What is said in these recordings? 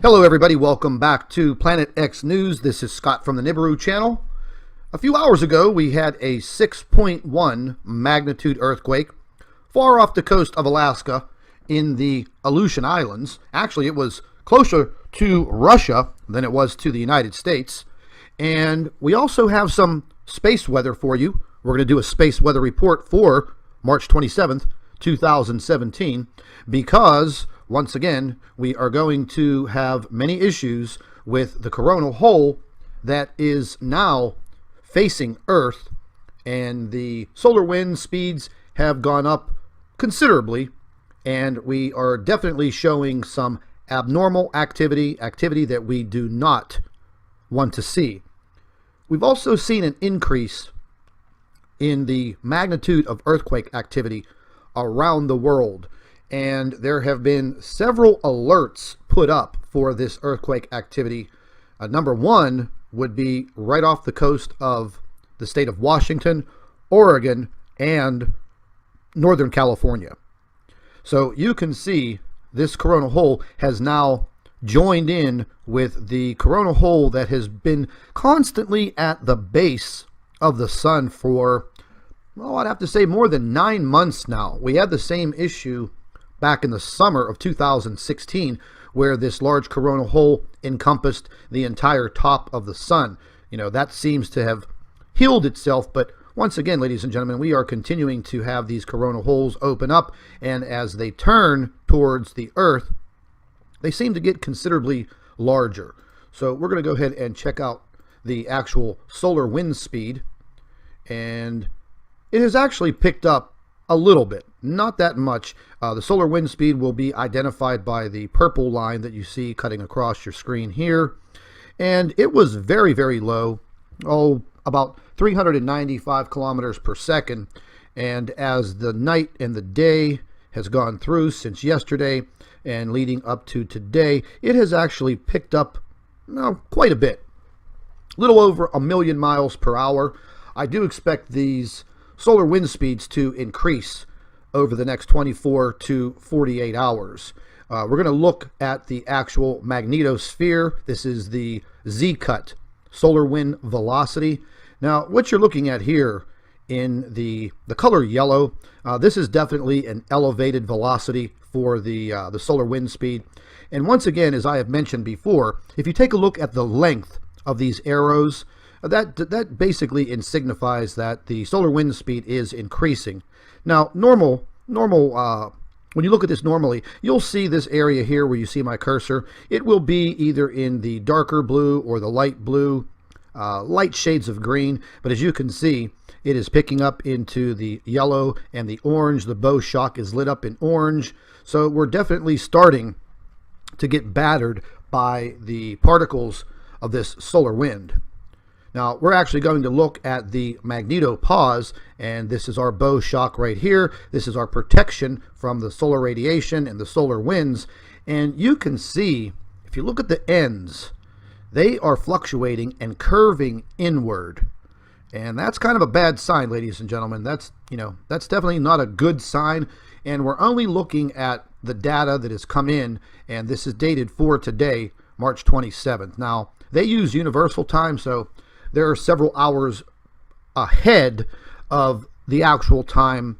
Hello everybody, welcome back to Planet X News. This is Scott from the Nibiru channel. A few hours ago we had a 6.1 magnitude earthquake far off the coast of Alaska in the Aleutian Islands. Actually, it was closer to Russia than it was to the United States. And we also have some space weather for you. We're going to do a space weather report for March 27th, 2017, because once again, we are going to have many issues with the coronal hole that is now facing Earth, and the solar wind speeds have gone up considerably, and we are definitely showing some abnormal activity that we do not want to see. We've also seen an increase in the magnitude of earthquake activity around the world. And there have been several alerts put up for this earthquake activity. Number one would be right off the coast of the state of Washington, Oregon, and Northern California. So you can see this coronal hole has now joined in with the coronal hole that has been constantly at the base of the sun for, well, I'd have to say more than 9 months now. We had the same issue back in the summer of 2016, where this large coronal hole encompassed the entire top of the sun. You know, that seems to have healed itself, but once again, ladies and gentlemen, we are continuing to have these coronal holes open up, and as they turn towards the Earth, they seem to get considerably larger. So we're going to go ahead and check out the actual solar wind speed, and it has actually picked up a little bit, not that much. The solar wind speed will be identified by the purple line that you see cutting across your screen here. And it was very, very low, about 395 kilometers per second. And as the night and the day has gone through since yesterday and leading up to today, it has actually picked up quite a bit, a little over 1 million miles per hour. I do expect these solar wind speeds to increase over the next 24 to 48 hours. We're going to look at the actual magnetosphere. This is the Z-cut solar wind velocity. Now, what you're looking at here in the color yellow, this is definitely an elevated velocity for the solar wind speed. And once again, as I have mentioned before, if you take a look at the length of these arrows, that basically signifies that the solar wind speed is increasing. Now, normal. When you look at this normally, you'll see this area here where you see my cursor. It will be either in the darker blue or the light blue, light shades of green. But as you can see, it is picking up into the yellow and the orange. The bow shock is lit up in orange. So we're definitely starting to get battered by the particles of this solar wind. Now, we're actually going to look at the magnetopause, and this is our bow shock right here. This is our protection from the solar radiation and the solar winds. And you can see, if you look at the ends, they are fluctuating and curving inward. And that's kind of a bad sign, ladies and gentlemen. That's definitely not a good sign. And we're only looking at the data that has come in, and this is dated for today, March 27th. Now, they use universal time, so there are several hours ahead of the actual time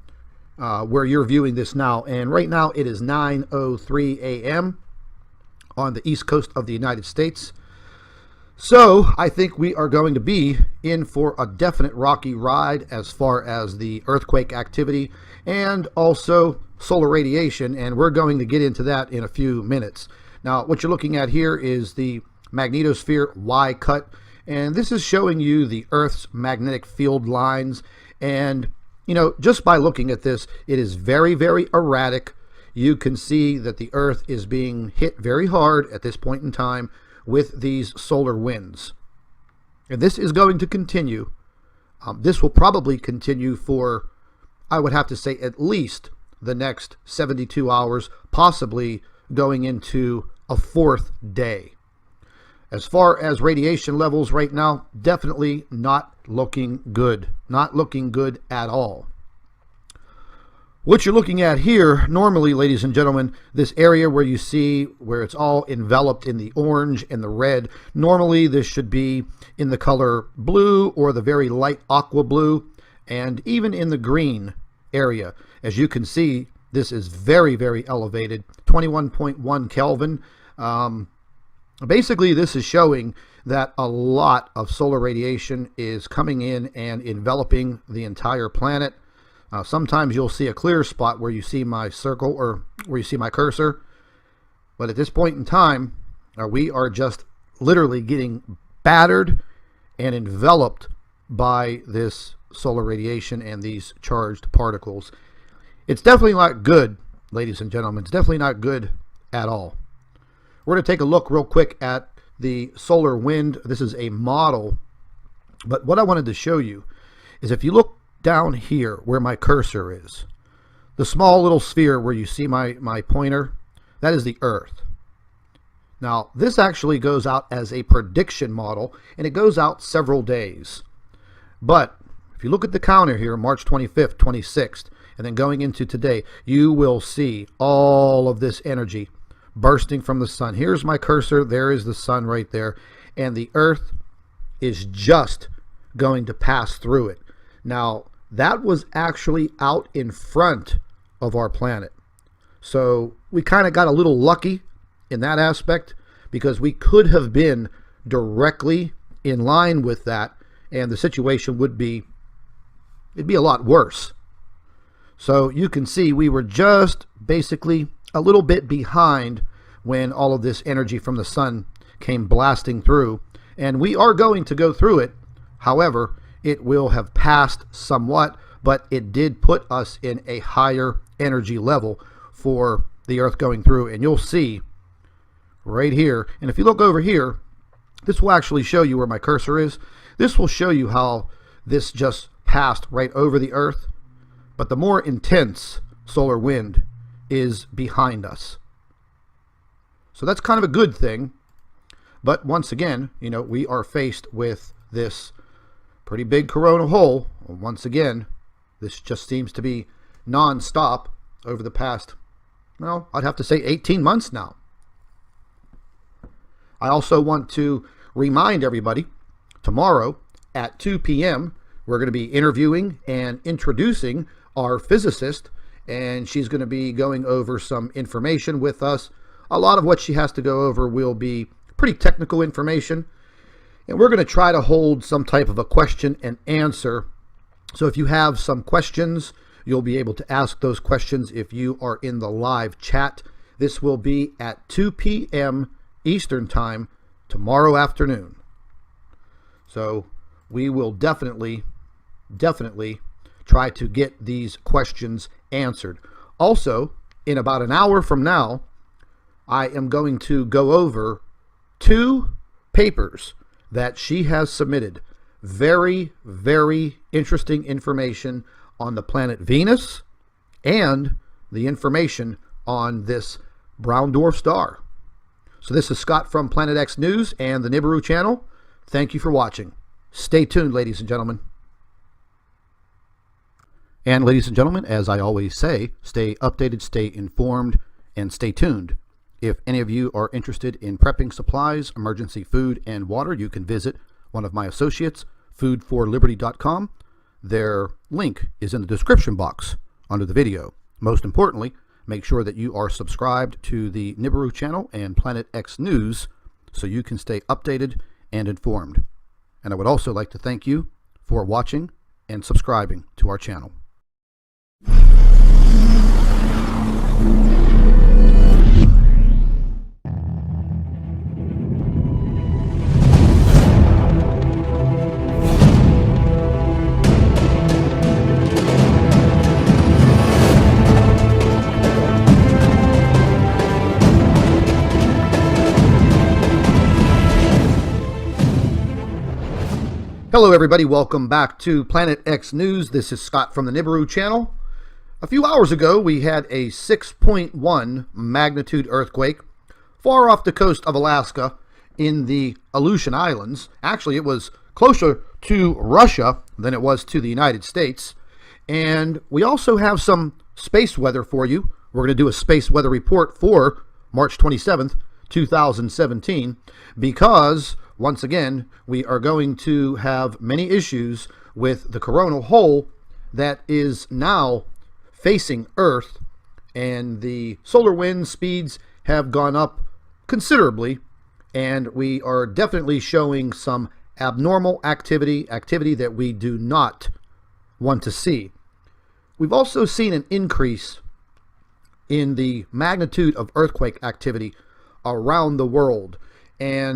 where you're viewing this now. And right now it is 9:03 a.m. on the east coast of the United States. So I think we are going to be in for a definite rocky ride as far as the earthquake activity and also solar radiation. And we're going to get into that in a few minutes. Now, what you're looking at here is the magnetosphere Y-cut. And this is showing you the Earth's magnetic field lines. And, just by looking at this, it is very, very erratic. You can see that the Earth is being hit very hard at this point in time with these solar winds. And this is going to continue. This will probably continue for, I would have to say, at least the next 72 hours, possibly going into a fourth day. As far as radiation levels right now, definitely not looking good. Not looking good at all. What you're looking at here, normally, ladies and gentlemen, this area where you see where it's all enveloped in the orange and the red, normally this should be in the color blue or the very light aqua blue, and even in the green area. As you can see, this is very, very elevated, 21.1 Kelvin. Basically, this is showing that a lot of solar radiation is coming in and enveloping the entire planet. Sometimes you'll see a clear spot where you see my circle or where you see my cursor. But at this point in time, we are just literally getting battered and enveloped by this solar radiation and these charged particles. It's definitely not good, ladies and gentlemen. It's definitely not good at all. We're going to take a look real quick at the solar wind. This is a model. But what I wanted to show you is if you look down here where my cursor is, the small little sphere where you see my pointer, that is the Earth. Now, this actually goes out as a prediction model, and it goes out several days. But if you look at the counter here, March 25th, 26th, and then going into today, you will see all of this energy bursting from the sun. Here's my cursor. There is the sun right there. And the Earth is just going to pass through it. Now, that was actually out in front of our planet. So we kind of got a little lucky in that aspect because we could have been directly in line with that, and the situation would be, it'd be a lot worse. So you can see we were just basically a little bit behind when all of this energy from the sun came blasting through, and we are going to go through it. However, it will have passed somewhat, but it did put us in a higher energy level for the Earth going through. And you'll see right here, and if you look over here, this will actually show you where my cursor is. This will show you how this just passed right over the Earth, but the more intense solar wind is behind us. So that's kind of a good thing. But once again, you know, we are faced with this pretty big corona hole. Once again, this just seems to be non-stop over the past, well, I'd have to say 18 months now. I also want to remind everybody, tomorrow at 2 p.m., we're going to be interviewing and introducing our physicist, and she's going to be going over some information with us. A lot of what she has to go over will be pretty technical information, and we're going to try to hold some type of a question and answer. So if you have some questions, you'll be able to ask those questions if you are in the live chat. This will be at 2 p.m. Eastern Time tomorrow afternoon. So we will definitely try to get these questions answered. Also, in about an hour from now, I am going to go over 2 papers that she has submitted. Very, very interesting information on the planet Venus and the information on this brown dwarf star. So this is Scott from Planet X News and the Nibiru channel. Thank you for watching. Stay tuned, ladies and gentlemen. And ladies and gentlemen, as I always say, stay updated, stay informed, and stay tuned. If any of you are interested in prepping supplies, emergency food, and water, you can visit one of my associates, foodforliberty.com. Their link is in the description box under the video. Most importantly, make sure that you are subscribed to the Nibiru channel and Planet X News so you can stay updated and informed. And I would also like to thank you for watching and subscribing to our channel. Hello everybody, welcome back to Planet X News. This is Scott from the Nibiru channel. A few hours ago we had a 6.1 magnitude earthquake far off the coast of Alaska in the Aleutian Islands. Actually, it was closer to Russia than it was to the United States. And we also have some space weather for you. We're going to do a space weather report for March 27th, 2017, because once again, we are going to have many issues with the coronal hole that is now facing Earth, and the solar wind speeds have gone up considerably, and we are definitely showing some abnormal activity that we do not want to see. We've also seen an increase in the magnitude of earthquake activity around the world, and